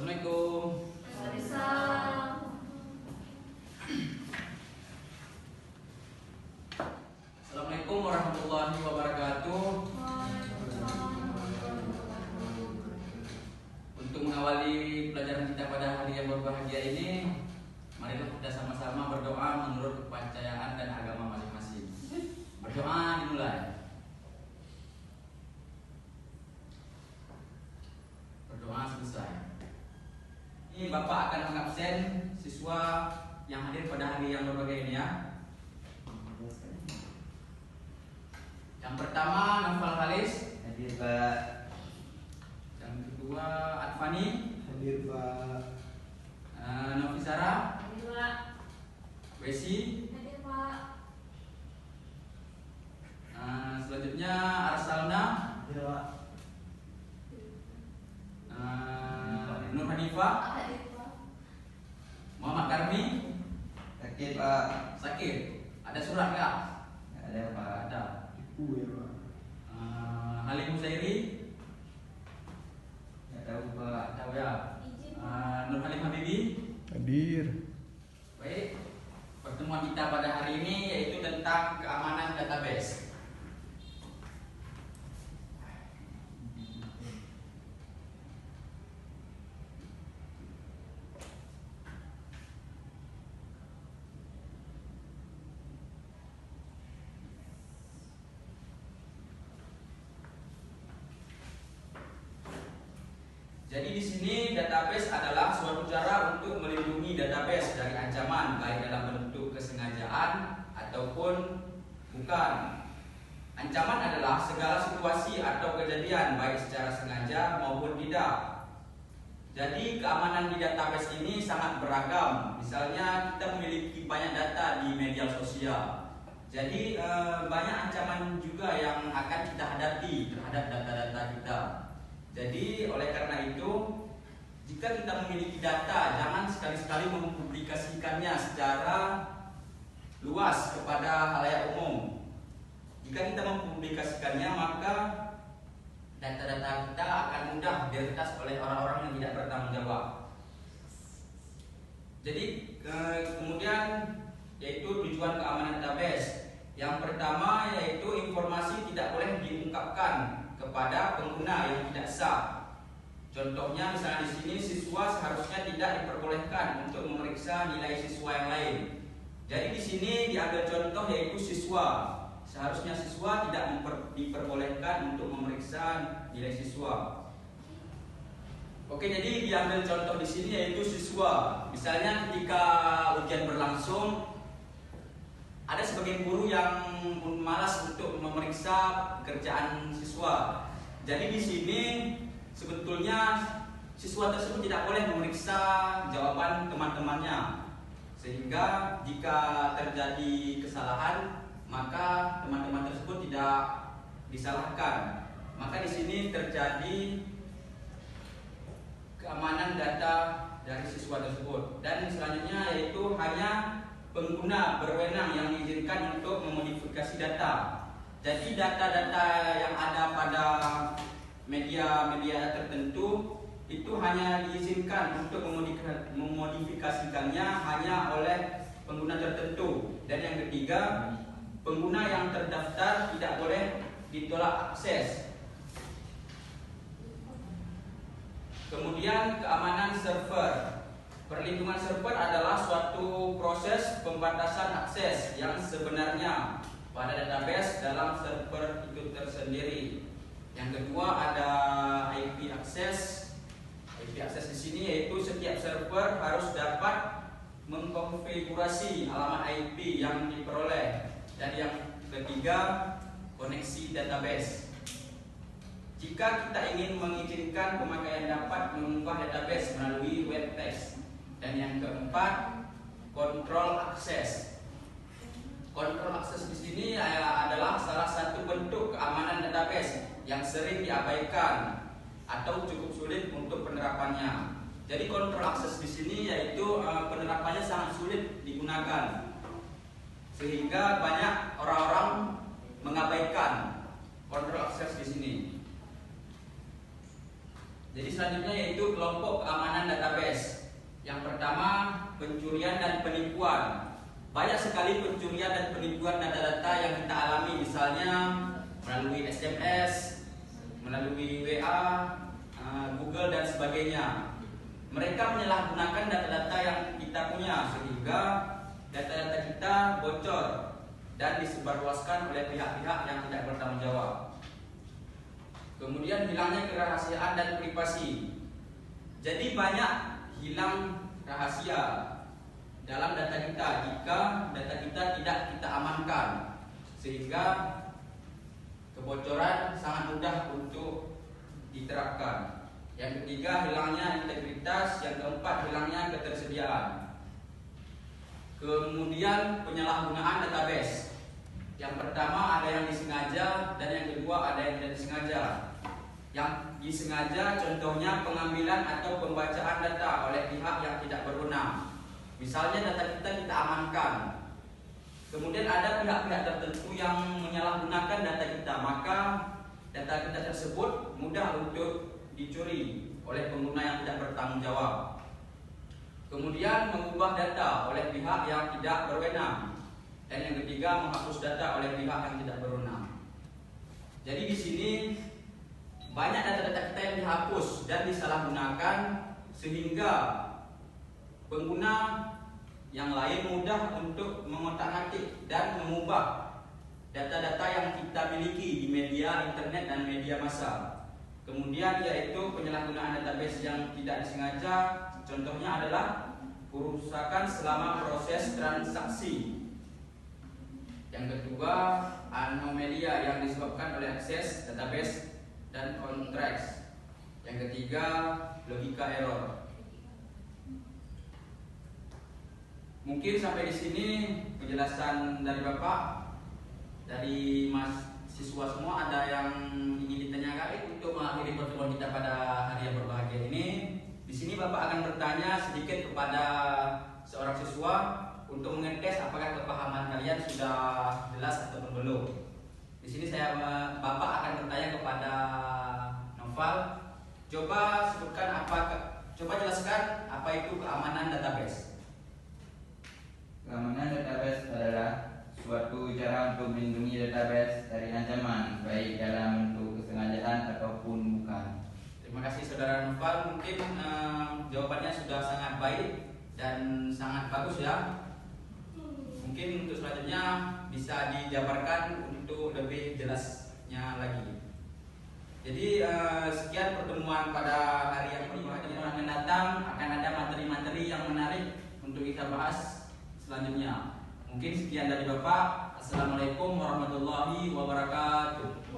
Assalamualaikum. Waalaikumsalam. Assalamualaikum warahmatullahi wabarakatuh. Untuk mengawali pelajaran kita pada hari yang berbahagia ini, marilah kita sama-sama berdoa menurut kepercayaan dan agama masing-masing. Berdoa dimulai. Berdoa selesai. Ini Bapak akan mengabsen siswa yang hadir pada hari yang berbahagia ini ya. Yang pertama Naufal Halis. Hadir Pak. Yang kedua Adfani. Hadir Pak. Nofisara. Hadir Pak. Wesi. Hadir Pak. Selanjutnya Arsalna. Hadir Pak. Nur Hanifah. Hadir Pak. Muhammad Karmi. Hadir Pak. Sakit. Ada surat nggak? Ada Pak. Ada. Ibu ya Pak. Halim Husairi. Ya tahu Pak. Tahu ya. Izin Pak. Nur Halim Habibi. Hadir. Baik. Pertemuan kita pada hari ini yaitu tentang keamanan database. Jadi di sini database adalah suatu cara untuk melindungi database dari ancaman baik dalam bentuk kesengajaan ataupun bukan. Ancaman adalah segala situasi atau kejadian baik secara sengaja maupun tidak. Jadi keamanan di database ini sangat beragam. Misalnya kita memiliki banyak data di media sosial. Jadi banyak ancaman juga yang akan kita hadapi terhadap data-data kita. Jadi oleh karena itu, jika kita memiliki data, jangan sekali-sekali mempublikasikannya secara luas kepada khalayak umum. Jika kita mempublikasikannya, maka data-data kita akan mudah diretas oleh orang-orang yang tidak bertanggung jawab. Jadi kemudian yaitu tujuan keamanan database. Yang pertama yaitu informasi tidak boleh diungkapkan kepada pengguna yang tidak sah. Contohnya misalnya di sini siswa seharusnya tidak diperbolehkan untuk memeriksa nilai siswa yang lain. Jadi di sini diambil contoh yaitu siswa. Seharusnya siswa tidak diperbolehkan untuk memeriksa nilai siswa. Oke, jadi diambil contoh di sini yaitu siswa. Misalnya ketika ujian berlangsung, ada sebagian guru yang malas untuk memeriksa pekerjaan siswa. Jadi di sini sebetulnya siswa tersebut tidak boleh memeriksa jawaban teman-temannya. Sehingga jika terjadi kesalahan, maka teman-teman tersebut tidak disalahkan. Maka di sini terjadi keamanan data dari siswa tersebut. Dan selanjutnya yaitu hanya pengguna berwenang yang diizinkan untuk memodifikasi data. Jadi data-data yang ada pada media-media tertentu itu hanya diizinkan untuk memodifikasikannya hanya oleh pengguna tertentu. Dan yang ketiga, pengguna yang terdaftar tidak boleh ditolak akses. Kemudian keamanan server. Perlindungan server adalah suatu proses pembatasan akses yang sebenarnya pada database dalam server itu tersendiri. Yang kedua ada IP access. IP access di sini yaitu setiap server harus dapat mengkonfigurasi alamat IP yang diperoleh. Dan yang ketiga koneksi database. Jika kita ingin mengizinkan pemakaian dapat mengunggah database melalui web text. Dan yang keempat, kontrol akses. Kontrol akses di sini adalah salah satu bentuk keamanan database yang sering diabaikan atau cukup sulit untuk penerapannya. Jadi kontrol akses di sini yaitu penerapannya sangat sulit digunakan, sehingga banyak orang-orang mengabaikan kontrol akses di sini. Jadi selanjutnya yaitu kelompok keamanan database. Yang pertama, pencurian dan penipuan. Banyak sekali pencurian dan penipuan data-data yang kita alami, misalnya melalui SMS, melalui WA, Google dan sebagainya. Mereka menyalahgunakan data-data yang kita punya sehingga data-data kita bocor dan disebarluaskan oleh pihak-pihak yang tidak bertanggung jawab. Kemudian hilangnya kerahasiaan dan privasi. Jadi banyak hilang rahasia dalam data kita jika data kita tidak kita amankan, sehingga kebocoran sangat mudah untuk diterapkan. Yang ketiga, hilangnya integritas. Yang keempat, hilangnya ketersediaan. Kemudian penyalahgunaan database. Yang pertama ada yang disengaja dan yang kedua ada yang tidak disengaja. Yang disengaja contohnya pengambilan atau pembacaan data oleh pihak yang tidak berwenang. Misalnya data kita amankan. Kemudian ada pihak-pihak tertentu yang menyalahgunakan data kita, maka data kita tersebut mudah untuk dicuri oleh pengguna yang tidak bertanggung jawab. Kemudian mengubah data oleh pihak yang tidak berwenang. Dan yang ketiga, menghapus data oleh pihak yang tidak berwenang. Jadi di sini banyak data-data kita yang dihapus dan disalahgunakan sehingga pengguna yang lain mudah untuk mengotak-atik dan mengubah data-data yang kita miliki di media internet dan media massa. Kemudian yaitu penyalahgunaan database yang tidak disengaja, contohnya adalah kerusakan selama proses transaksi. Yang kedua, anomalia yang disebabkan oleh akses database dan contracts. Yang ketiga, logika error. Mungkin sampai di sini penjelasan dari Bapak, dari Mas siswa semua. Ada yang ingin ditanyakan untuk mengakhiri pertemuan kita pada hari yang berbahagia ini? Di sini Bapak akan bertanya sedikit kepada seorang siswa untuk mengetes apakah kepahaman kalian sudah jelas ataupun belum. Di sini Bapak akan bertanya kepada Noval. Coba jelaskan apa itu keamanan database. Keamanan database adalah suatu cara untuk melindungi database dari ancaman, baik dalam bentuk kesengajaan ataupun bukan. Terima kasih Saudara Noval. Mungkin jawabannya sudah sangat baik dan sangat bagus ya. Mungkin untuk selanjutnya bisa dijabarkan untuk lebih jelasnya lagi. Jadi sekian pertemuan pada hari yang akan datang. Akan ada materi-materi yang menarik untuk kita bahas selanjutnya. Mungkin sekian dari Bapak. Assalamualaikum warahmatullahi wabarakatuh.